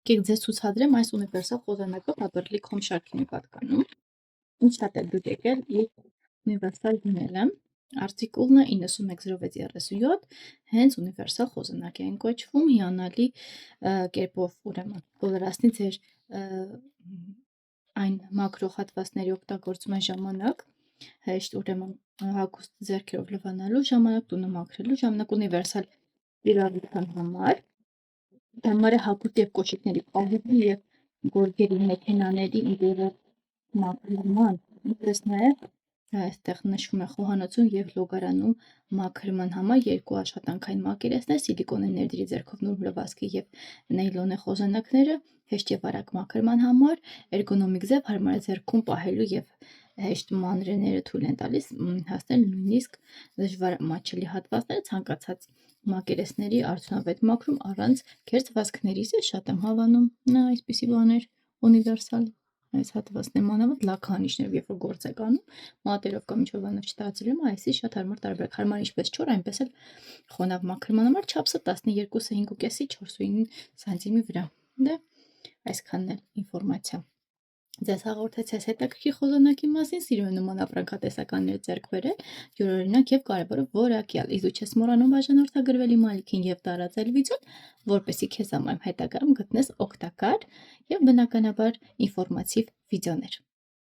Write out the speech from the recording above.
Եկեք ձեզ ցուցադրեմ այս ունիվերսալ խոզանակով Paperly.com շարքին է պատկանում։ Ինչ շատ եք դուք եկել իր ունիվերսալ դիմելը։ Արտիկուլն է 910637, հենց ունիվերսալ խոզանակ է կոչվում, հիանալի կերպով ուրեմն կոլորացնի ձեր այն մակրո հատվածների օգտագործման ժամանակ, հեշտ ուրեմն հագուստ ձեռքերով լվանալու ժամանակ, տունը մաքրելու ժամանակ ունիվերսալ իրավության համար, համար է հագուստ և կոշիկների պահելու և գորգերի մեքենաների իրերը մաքրման, ինչպես նաև այստեղ նշվում է խոհանոցում և լոգարանում մաքրման համար երկու աշխատանքային մակերեսներ, սիլիկոնե ներդրի ձեռքով նուրբ լվացքի և նեյլոնե խոզանակները, հեշտ և արագ մաքրման համար, էրգոնոմիկ ձև հարմար է ձեռքում պահելու և հեշտ մանրէները թույլ են տալիս հասնել նույնիսկ դժվար մատչելի հատվածները ցանկացած մակերեսների արդյունավետ մաքրում առանց քերծվածքների, շատ եմ հավանում այսպիսի բաներ ունիվերսալ այս հատվածն մանավանդ լաքանիշներով, երբ որ գործ եք անում, մատերով կամ ինչ-որ բանով չտարածելու, այսի շատ հարմար տարբերակ, հարմար ինչպես չոր, այնպես էլ խոնավ մաքրման համար, չափսը 12-ը 5.5-ի 4.9 սանտիմի վրա։ Դե այսքանն է ինֆորմացիա։ Ձեզ հաղորդեցի այս հետաքրքիր խոզանակի մասին, սիրում եմ նման ապրանքատեսականներ ձեռք բերել, յուրօրինակ եւ կարևորը որակյալ։ Իսկ դու չես մոռանում բաժանորդագրվել իմ ալիքին եւ տարածել վիդեոն, որպեսզի քեզ համար հետագայում գտնես օգտակար եւ բնականաբար ինֆորմատիվ վիդեոներ։